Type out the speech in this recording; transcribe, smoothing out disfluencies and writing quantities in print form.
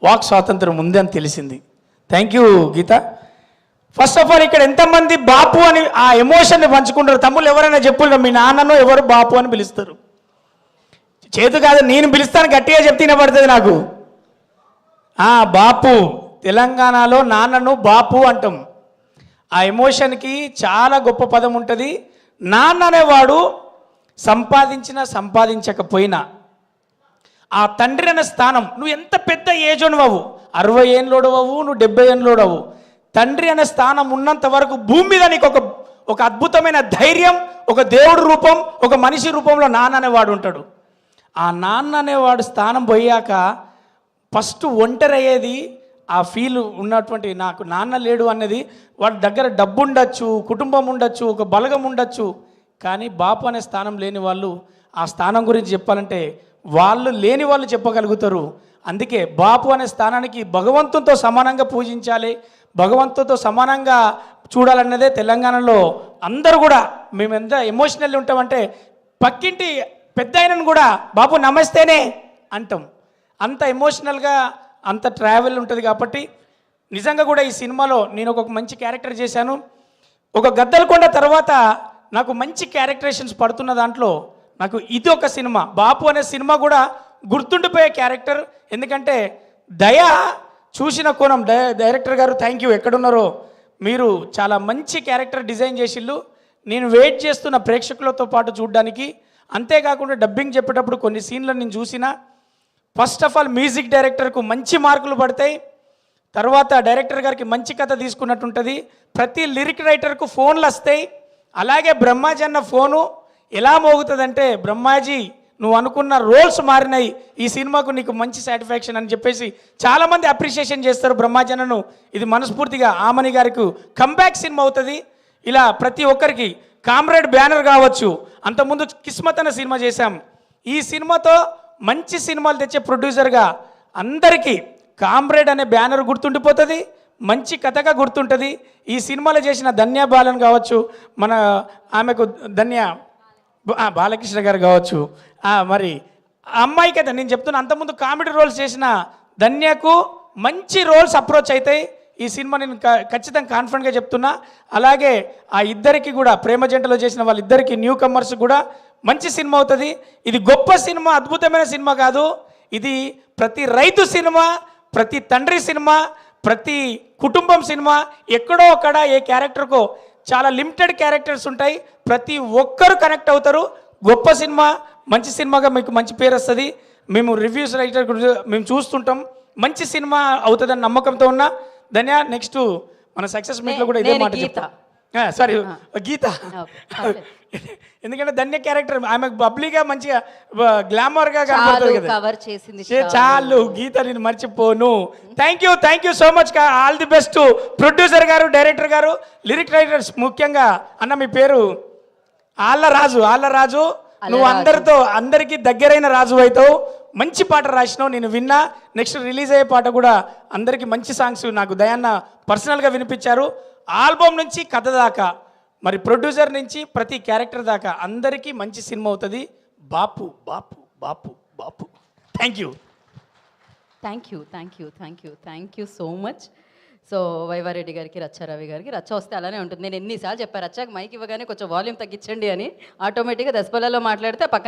Walk స్వాతంత్రం ఉంది అని తెలిసింది. Thank you Geetha. First of all ఇక్కడ ఎంతమంది బాపు అని ఆ ఎమోషన్ని పంచుకుంటారు? తమ్ముళ్ళు ఎవరైనా చెప్పులు, మీ నాన్నను ఎవరు బాపు అని పిలుస్తారు? చేతు కాదు, నేను పిలుస్తాను, గట్టిగా చెప్తే వినపడుతుంది నాకు. బాపు, తెలంగాణలో నాన్నను బాపు అంటాం. ఆ ఎమోషన్కి చాలా గొప్ప పదం ఉంటుంది. నాన్న అనేవాడు సంపాదించకపోయినా ఆ తండ్రి అనే స్థానం, నువ్వు ఎంత పెద్ద ఏజ్ అవ్వు, 60 ఏళ్ళోడు అవ్వు, నువ్వు 70 ఏళ్ళోడు అవ్వు, తండ్రి అనే స్థానం ఉన్నంత వరకు భూమి మీద నీకు ఒక అద్భుతమైన ధైర్యం, ఒక దేవుడు రూపం, ఒక మనిషి రూపంలో నాన్న అనేవాడు ఉంటాడు. ఆ నాన్న అనేవాడు స్థానం పోయాక ఫస్ట్ ఒంటరి అయ్యేది ఆ ఫీల్ ఉన్నటువంటి, నాకు నాన్న లేడు అన్నది. వాడి దగ్గర డబ్బు ఉండొచ్చు, కుటుంబం ఉండొచ్చు, ఒక బలగం ఉండొచ్చు, కానీ బాపు అనే స్థానం లేని వాళ్ళు ఆ స్థానం గురించి చెప్పాలంటే వాళ్ళు లేని వాళ్ళు చెప్పగలుగుతారు. అందుకే బాపు అనే స్థానానికి భగవంతునితో సమానంగా పూజించాలి, భగవంతునితో సమానంగా చూడాలన్నదే తెలంగాణలో అందరూ కూడా. మేము ఎంత ఎమోషనల్ ఉంటామంటే పక్కింటి పెద్ద ఆయనను కూడా బాపు నమస్తేనే అంటాం. అంత ఎమోషనల్గా అంత ట్రావెల్ ఉంటుంది. కాబట్టి నిజంగా కూడా ఈ సినిమాలో నేను ఒక మంచి క్యారెక్టర్ చేశాను. ఒక గద్దలకొండ తర్వాత నాకు మంచి క్యారెక్టరేషన్స్ పడుతున్న దాంట్లో నాకు ఇది ఒక సినిమా, బాపు అనే సినిమా కూడా గుర్తుండిపోయే క్యారెక్టర్. ఎందుకంటే దయ చూసిన కోణం, డైరెక్టర్ గారు థ్యాంక్ యూ, ఎక్కడున్నారో మీరు, చాలా మంచి క్యారెక్టర్ డిజైన్ చేసిళ్ళు. నేను వెయిట్ చేస్తున్న ప్రేక్షకులతో పాటు చూడడానికి. అంతేకాకుండా డబ్బింగ్ చెప్పేటప్పుడు కొన్ని సీన్లను నేను చూసిన. ఫస్ట్ ఆఫ్ ఆల్ మ్యూజిక్ డైరెక్టర్కు మంచి మార్కులు పడతాయి. తర్వాత డైరెక్టర్ గారికి మంచి కథ తీసుకున్నట్టు ఉంటుంది. ప్రతి లిరిక్ రైటర్కు ఫోన్లు వస్తాయి. అలాగే బ్రహ్మాజీ అన్న ఫోను ఎలా మోగుతుందంటే, బ్రహ్మాజీ నువ్వు అనుకున్న రోల్స్ మారినాయి, ఈ సినిమాకు నీకు మంచి సాటిస్ఫాక్షన్ అని చెప్పేసి చాలామంది అప్రిషియేషన్ చేస్తారు బ్రహ్మాజీ అన్నను. ఇది మనస్ఫూర్తిగా ఆమని గారికి కంబ్యాక్ సినిమా అవుతుంది. ఇలా ప్రతి ఒక్కరికి కామ్రేడ్ బ్యానర్ కావచ్చు, అంతకుముందు కిస్మత్ అనే సినిమా చేశాం. ఈ సినిమాతో మంచి సినిమాలు తెచ్చే ప్రొడ్యూసర్గా అందరికీ కామ్రేడ్ అనే బ్యానర్ గుర్తుండిపోతుంది, మంచి కథగా గుర్తుంటుంది. ఈ సినిమాలో చేసిన ధన్య బాలన్ కావచ్చు, మన ఆమెకు ధన్య బాలకృష్ణ గారు కావచ్చు, మరి అమ్మాయి కదా నేను చెప్తున్నా, అంతకుముందు కామెడీ రోల్స్ చేసిన ధన్యకు మంచి రోల్స్ అప్రోచ్ అవుతాయి. ఈ సినిమా నేను ఖచ్చితంగా కాన్ఫిడెంట్గా చెప్తున్నా. అలాగే ఆ ఇద్దరికి కూడా, ప్రేమ జంటలో చేసిన వాళ్ళిద్దరికి, న్యూ కమర్స్ కూడా మంచి సినిమా అవుతుంది. ఇది గొప్ప సినిమా, అద్భుతమైన సినిమా కాదు, ఇది ప్రతి రైతు సినిమా, ప్రతి తండ్రి సినిమా, ప్రతి కుటుంబం సినిమా. ఎక్కడో అక్కడ ఏ క్యారెక్టర్కో చాలా లిమిటెడ్ క్యారెక్టర్స్ ఉంటాయి, ప్రతి ఒక్కరు కనెక్ట్ అవుతారు. గొప్ప సినిమా, మంచి సినిమాగా మీకు మంచి పేరు వస్తుంది. మేము రివ్యూస్ రైటర్ మేము చూస్తుంటాం, మంచి సినిమా అవుతుందని నమ్మకంతో ఉన్నా. ధన్య, నెక్స్ట్ మన సక్సెస్ మీట్లో కూడా ఇదే మాట చెప్తా. సారీ గీత, ఎందుకంటే ధన్య క్యారెక్టర్ ఆమె బబ్లీగా మంచిగా గ్లామర్గా కనబడుతుంది కదా. చాలు గీత, నేను మర్చిపోను. Thank you so much. All the best producer గారు, డైరెక్టర్ గారు, లిరిక్ రైటర్స్. ముఖ్యంగా అన్న మీ పేరు ఆళ్ళరాజు. నువ్వు అందరికీ దగ్గరైన రాజు అవుతావు. మంచి పాట రాసినావు, నేను విన్నా. నెక్స్ట్ రిలీజ్ అయ్యే పాట కూడా అందరికీ మంచి సాంగ్స్ నాకు దయాన్న పర్సనల్గా వినిపించారు. ఆల్బమ్ నుంచి కథ దాకా, మరి ప్రొడ్యూసర్ నుంచి ప్రతి క్యారెక్టర్ దాకా అందరికీ మంచి సినిమా అవుతుంది. Bapu Bapu Bapu Bapu. Thank you so much. So YV Reddy గారికి, రచ్చారవి గారికి, రచ్చ వస్తే అలానే ఉంటుంది. నేను ఎన్నిసార్లు చెప్పాను రచ్చకి మైక్ ఇవ్వగానే కొంచెం వాల్యూమ్ తగ్గించండి అని. ఆటోమేటిక్గా దశపల్లలో మాట్లాడితే పక్కన